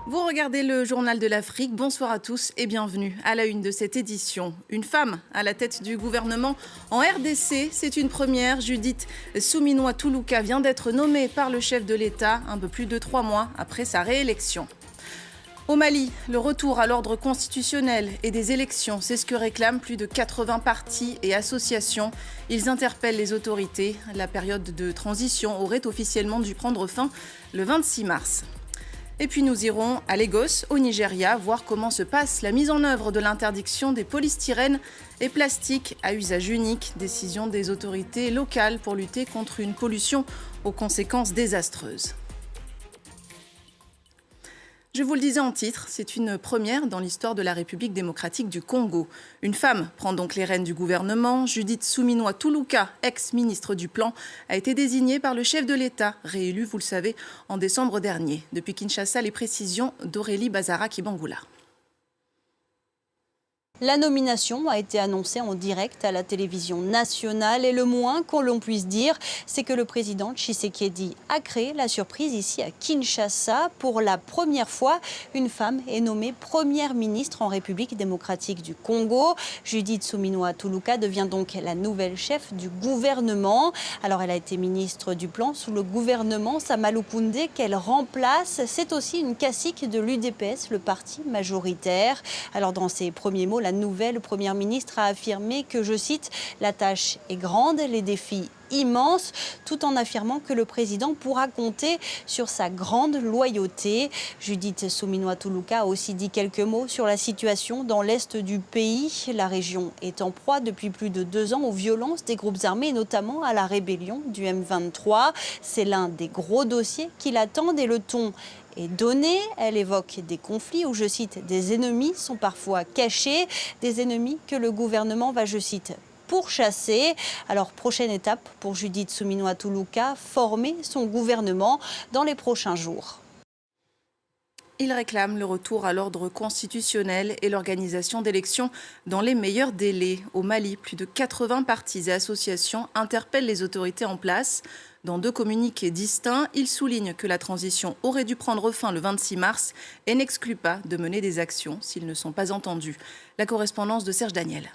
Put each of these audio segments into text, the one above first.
Vous regardez le Journal de l'Afrique. Bonsoir à tous et bienvenue à la une de cette édition. Une femme à la tête du gouvernement en RDC, c'est une première. Judith Suminwa-Tuluka vient d'être nommée par le chef de l'État un peu plus de 3 mois après sa réélection. Au Mali, le retour à l'ordre constitutionnel et des élections, c'est ce que réclament plus de 80 partis et associations. Ils interpellent les autorités. La période de transition aurait officiellement dû prendre fin le 26 mars. Et puis nous irons à Lagos, au Nigeria, voir comment se passe la mise en œuvre de l'interdiction des polystyrènes et plastiques à usage unique. Décision des autorités locales pour lutter contre une pollution aux conséquences désastreuses. Je vous le disais en titre, c'est une première dans l'histoire de la République démocratique du Congo. Une femme prend donc les rênes du gouvernement. Judith Suminwa-Tuluka, ex-ministre du Plan, a été désignée par le chef de l'État, réélu, vous le savez, en décembre dernier. Depuis Kinshasa, les précisions d'Aurélie Bazara-Kibangula. La nomination a été annoncée en direct à la télévision nationale et le moins que l'on puisse dire, c'est que le président Tshisekedi a créé la surprise ici à Kinshasa. Pour la première fois, une femme est nommée première ministre en République démocratique du Congo. Judith Suminwa-Tuluka devient donc la nouvelle chef du gouvernement. Alors elle a été ministre du Plan sous le gouvernement Sama Lukonde qu'elle remplace. C'est aussi une cacique de l'UDPS, le parti majoritaire. Alors dans ses premiers mots, la nouvelle première ministre a affirmé que, je cite, « la tâche est grande, les défis immenses », tout en affirmant que le président pourra compter sur sa grande loyauté. Judith Suminwa-Tuluka a aussi dit quelques mots sur la situation dans l'est du pays. La région est en proie depuis plus de 2 ans aux violences des groupes armés, notamment à la rébellion du M23. C'est l'un des gros dossiers qui l'attendent et le ton est donnée. Elle évoque des conflits où, je cite, des ennemis sont parfois cachés, des ennemis que le gouvernement va, je cite, pourchasser. Alors, prochaine étape pour Judith Suminwa-Tuluka, former son gouvernement dans les prochains jours. Il réclame le retour à l'ordre constitutionnel et l'organisation d'élections dans les meilleurs délais. Au Mali, plus de 80 partis et associations interpellent les autorités en place. Dans 2 communiqués distincts, ils soulignent que la transition aurait dû prendre fin le 26 mars et n'excluent pas de mener des actions s'ils ne sont pas entendus. La correspondance de Serge Daniel.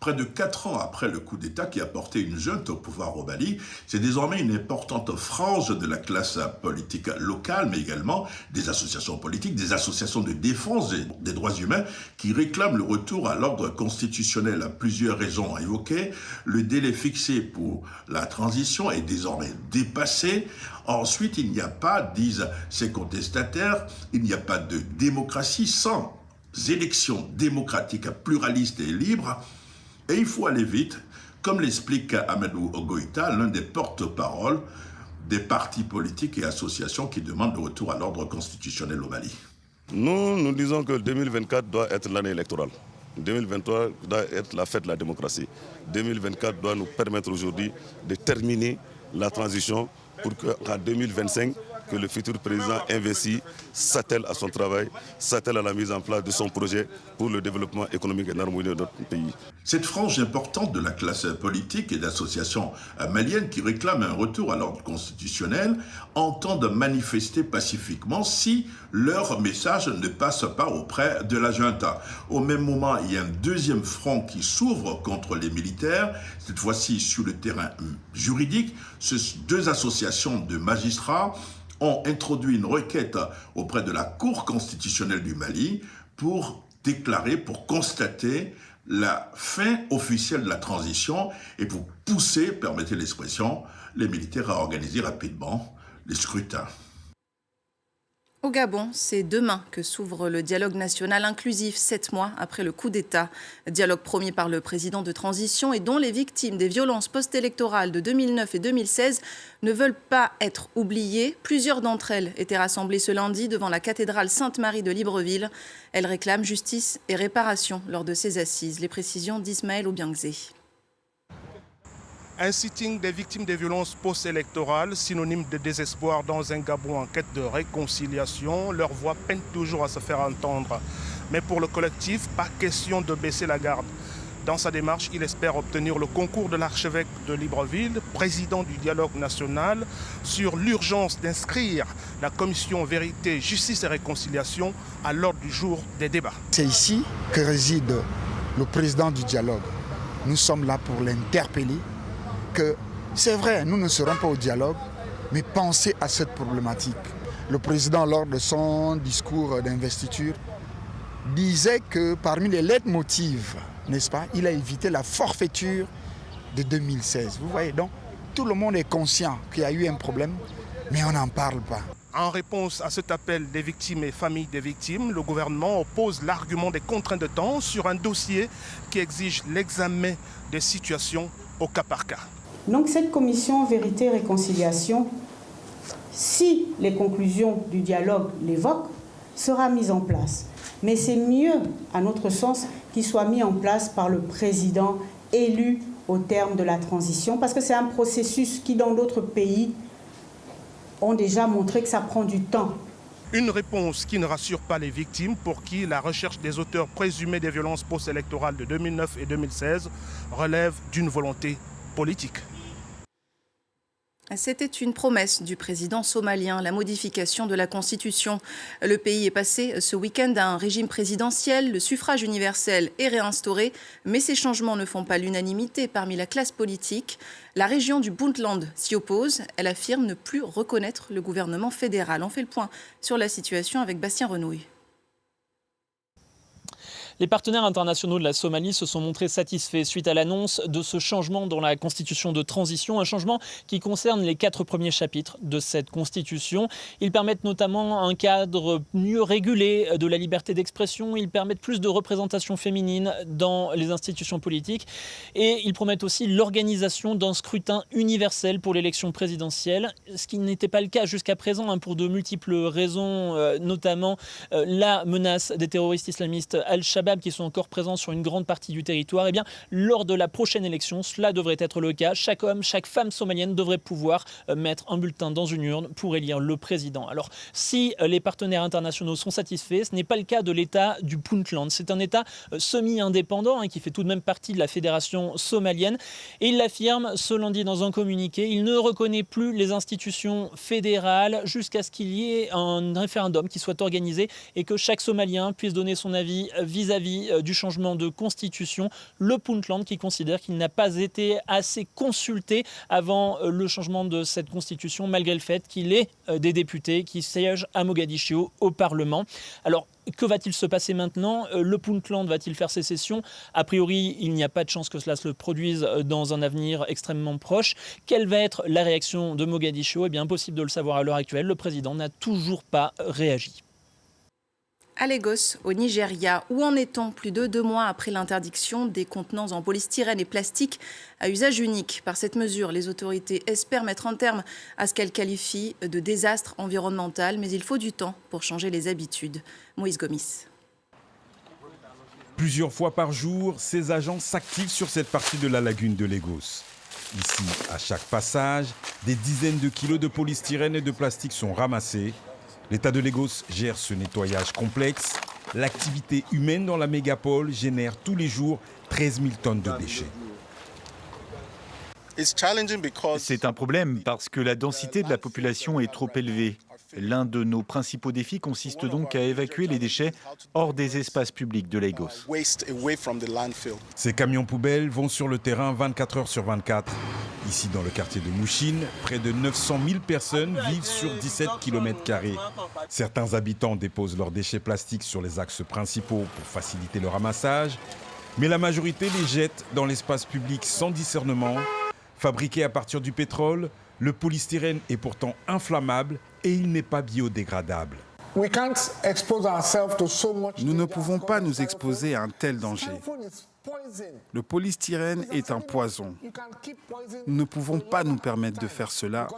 Près de 4 ans après le coup d'État qui a porté une junte au pouvoir au Mali, c'est désormais une importante frange de la classe politique locale, mais également des associations politiques, des associations de défense des droits humains qui réclament le retour à l'ordre constitutionnel. Plusieurs raisons évoquées. Le délai fixé pour la transition est désormais dépassé. Ensuite, il n'y a pas, disent ces contestataires, il n'y a pas de démocratie sans élections démocratiques, pluralistes et libres. Et il faut aller vite, comme l'explique Amadou Ogoïta, l'un des porte-parole des partis politiques et associations qui demandent le retour à l'ordre constitutionnel au Mali. Nous disons que 2024 doit être l'année électorale. 2023 doit être la fête de la démocratie. 2024 doit nous permettre aujourd'hui de terminer la transition pour qu'en 2025, que le futur président investit, s'attelle à son travail, s'attelle à la mise en place de son projet pour le développement économique et l'harmonie de notre pays. Cette frange importante de la classe politique et d'associations maliennes qui réclament un retour à l'ordre constitutionnel entendent manifester pacifiquement si leur message ne passe pas auprès de la junta. Au même moment, il y a un deuxième front qui s'ouvre contre les militaires, cette fois-ci sur le terrain juridique. Ces 2 associations de magistrats ont introduit une requête auprès de la Cour constitutionnelle du Mali pour déclarer, pour constater la fin officielle de la transition et pour pousser, permettez l'expression, les militaires à organiser rapidement les scrutins. Au Gabon, c'est demain que s'ouvre le dialogue national inclusif, 7 mois après le coup d'État. Dialogue promis par le président de transition et dont les victimes des violences post-électorales de 2009 et 2016 ne veulent pas être oubliées. Plusieurs d'entre elles étaient rassemblées ce lundi devant la cathédrale Sainte-Marie de Libreville. Elles réclament justice et réparation lors de ces assises. Les précisions d'Ismaël Obiangzé. Un sitting des victimes des violences post-électorales, synonyme de désespoir dans un Gabon en quête de réconciliation. Leur voix peine toujours à se faire entendre. Mais pour le collectif, pas question de baisser la garde. Dans sa démarche, il espère obtenir le concours de l'archevêque de Libreville, président du dialogue national, sur l'urgence d'inscrire la commission Vérité, Justice et Réconciliation à l'ordre du jour des débats. C'est ici que réside le président du dialogue. Nous sommes là pour l'interpeller que c'est vrai, nous ne serons pas au dialogue, mais pensez à cette problématique. Le président, lors de son discours d'investiture, disait que parmi les leitmotivs, n'est-ce pas, il a évité la forfaiture de 2016. Vous voyez, donc tout le monde est conscient qu'il y a eu un problème, mais on n'en parle pas. En réponse à cet appel des victimes et familles des victimes, le gouvernement oppose l'argument des contraintes de temps sur un dossier qui exige l'examen des situations au cas par cas. Donc cette commission Vérité et Réconciliation, si les conclusions du dialogue l'évoquent, sera mise en place. Mais c'est mieux, à notre sens, qu'il soit mis en place par le président élu au terme de la transition, parce que c'est un processus qui, dans d'autres pays, ont déjà montré que ça prend du temps. Une réponse qui ne rassure pas les victimes, pour qui la recherche des auteurs présumés des violences post-électorales de 2009 et 2016 relève d'une volonté politique. C'était une promesse du président somalien, la modification de la Constitution. Le pays est passé ce week-end à un régime présidentiel, le suffrage universel est réinstauré, mais ces changements ne font pas l'unanimité parmi la classe politique. La région du Puntland s'y oppose, elle affirme ne plus reconnaître le gouvernement fédéral. On fait le point sur la situation avec Bastien Renouille. Les partenaires internationaux de la Somalie se sont montrés satisfaits suite à l'annonce de ce changement dans la constitution de transition, un changement qui concerne les 4 premiers chapitres de cette constitution. Ils permettent notamment un cadre mieux régulé de la liberté d'expression, ils permettent plus de représentation féminine dans les institutions politiques et ils promettent aussi l'organisation d'un scrutin universel pour l'élection présidentielle, ce qui n'était pas le cas jusqu'à présent pour de multiples raisons, notamment la menace des terroristes islamistes Al-Shabaab qui sont encore présents sur une grande partie du territoire. Eh bien, lors de la prochaine élection, cela devrait être le cas. Chaque homme, chaque femme somalienne devrait pouvoir mettre un bulletin dans une urne pour élire le président. Alors, si les partenaires internationaux sont satisfaits, ce n'est pas le cas de l'État du Puntland. C'est un État semi-indépendant qui fait tout de même partie de la fédération somalienne. Et il l'affirme ce lundi dans un communiqué. Il ne reconnaît plus les institutions fédérales jusqu'à ce qu'il y ait un référendum qui soit organisé et que chaque Somalien puisse donner son avis vis-à-vis du changement de constitution. Le Puntland qui considère qu'il n'a pas été assez consulté avant le changement de cette constitution, malgré le fait qu'il ait des députés qui siègent à Mogadiscio au Parlement. Alors, que va-t-il se passer maintenant ? Le Puntland va-t-il faire sécession ? A priori, il n'y a pas de chance que cela se produise dans un avenir extrêmement proche. Quelle va être la réaction de Mogadiscio ? Eh bien, impossible de le savoir à l'heure actuelle. Le président n'a toujours pas réagi. À Lagos, au Nigeria, où en est-on plus de 2 mois après l'interdiction des contenants en polystyrène et plastique à usage unique ? Par cette mesure, les autorités espèrent mettre un terme à ce qu'elles qualifient de désastre environnemental, mais il faut du temps pour changer les habitudes. Moïse Gomis. Plusieurs fois par jour, ces agents s'activent sur cette partie de la lagune de Lagos. Ici, à chaque passage, des dizaines de kilos de polystyrène et de plastique sont ramassés. L'État de Lagos gère ce nettoyage complexe. L'activité humaine dans la mégapole génère tous les jours 13 000 tonnes de déchets. C'est un problème parce que la densité de la population est trop élevée. L'un de nos principaux défis consiste donc à évacuer les déchets hors des espaces publics de Lagos. Ces camions poubelles vont sur le terrain 24 heures sur 24. Ici, dans le quartier de Mouchine, près de 900 000 personnes vivent sur 17 km². Certains habitants déposent leurs déchets plastiques sur les axes principaux pour faciliter le ramassage, mais la majorité les jette dans l'espace public sans discernement. Fabriqué à partir du pétrole, le polystyrène est pourtant inflammable et il n'est pas biodégradable. Nous ne pouvons pas nous exposer à un tel danger. Le polystyrène est un poison. Nous ne pouvons pas nous permettre de faire cela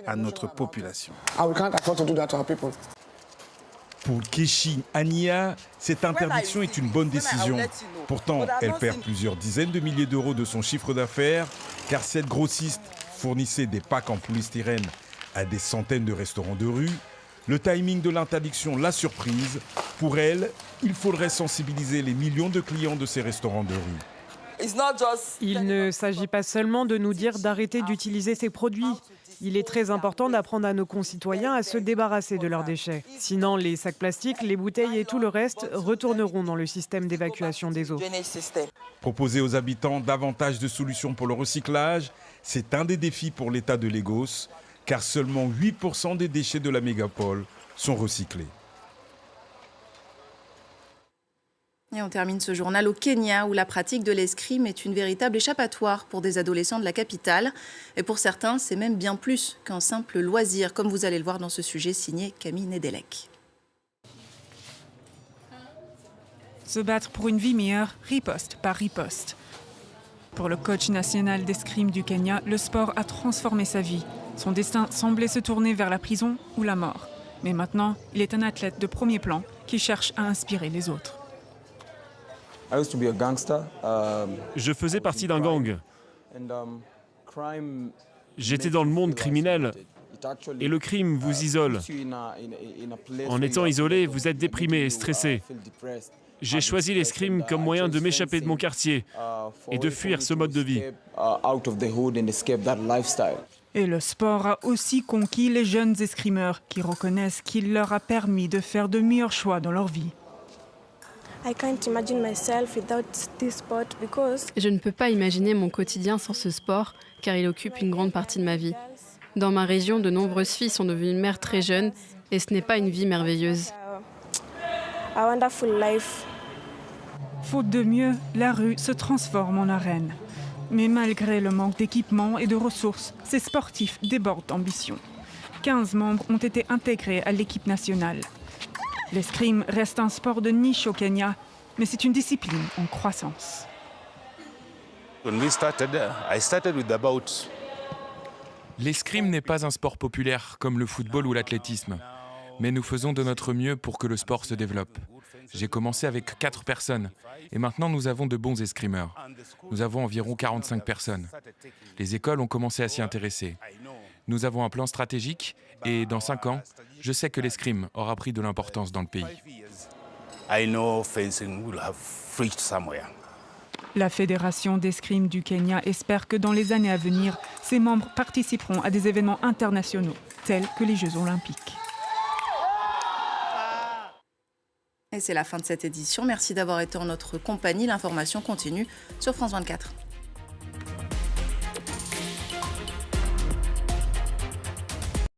à notre population. Pour Keshi Ania, cette interdiction est une bonne décision. Pourtant, elle perd plusieurs dizaines de milliers d'euros de son chiffre d'affaires, car cette grossiste fournissait des packs en polystyrène à des centaines de restaurants de rue. Le timing de l'interdiction l'a surprise. Pour elle, il faudrait sensibiliser les millions de clients de ces restaurants de rue. Il ne s'agit pas seulement de nous dire d'arrêter d'utiliser ces produits. Il est très important d'apprendre à nos concitoyens à se débarrasser de leurs déchets. Sinon, les sacs plastiques, les bouteilles et tout le reste retourneront dans le système d'évacuation des eaux. Proposer aux habitants davantage de solutions pour le recyclage, c'est un des défis pour l'État de Lagos, car seulement 8% des déchets de la mégapole sont recyclés. Et on termine ce journal au Kenya, où la pratique de l'escrime est une véritable échappatoire pour des adolescents de la capitale. Et pour certains, c'est même bien plus qu'un simple loisir, comme vous allez le voir dans ce sujet signé Camille Nedelec. Se battre pour une vie meilleure, riposte par riposte. Pour le coach national d'escrime du Kenya, le sport a transformé sa vie. Son destin semblait se tourner vers la prison ou la mort. Mais maintenant, il est un athlète de premier plan qui cherche à inspirer les autres. Je faisais partie d'un gang. J'étais dans le monde criminel. Et le crime vous isole. En étant isolé, vous êtes déprimé et stressé. J'ai choisi l'escrime comme moyen de m'échapper de mon quartier et de fuir ce mode de vie. Et le sport a aussi conquis les jeunes escrimeurs qui reconnaissent qu'il leur a permis de faire de meilleurs choix dans leur vie. Je ne peux pas imaginer mon quotidien sans ce sport, car il occupe une grande partie de ma vie. Dans ma région, de nombreuses filles sont devenues mères très jeunes, et ce n'est pas une vie merveilleuse. Faute de mieux, la rue se transforme en arène. Mais malgré le manque d'équipement et de ressources, ces sportifs débordent d'ambition. 15 membres ont été intégrés à l'équipe nationale. L'escrime reste un sport de niche au Kenya, mais c'est une discipline en croissance. L'escrime n'est pas un sport populaire comme le football ou l'athlétisme, mais nous faisons de notre mieux pour que le sport se développe. J'ai commencé avec 4 personnes et maintenant nous avons de bons escrimeurs. Nous avons environ 45 personnes. Les écoles ont commencé à s'y intéresser. Nous avons un plan stratégique et dans 5 ans, je sais que l'escrime aura pris de l'importance dans le pays. La Fédération d'escrime du Kenya espère que dans les années à venir, ses membres participeront à des événements internationaux, tels que les Jeux Olympiques. Et c'est la fin de cette édition. Merci d'avoir été en notre compagnie. L'information continue sur France 24.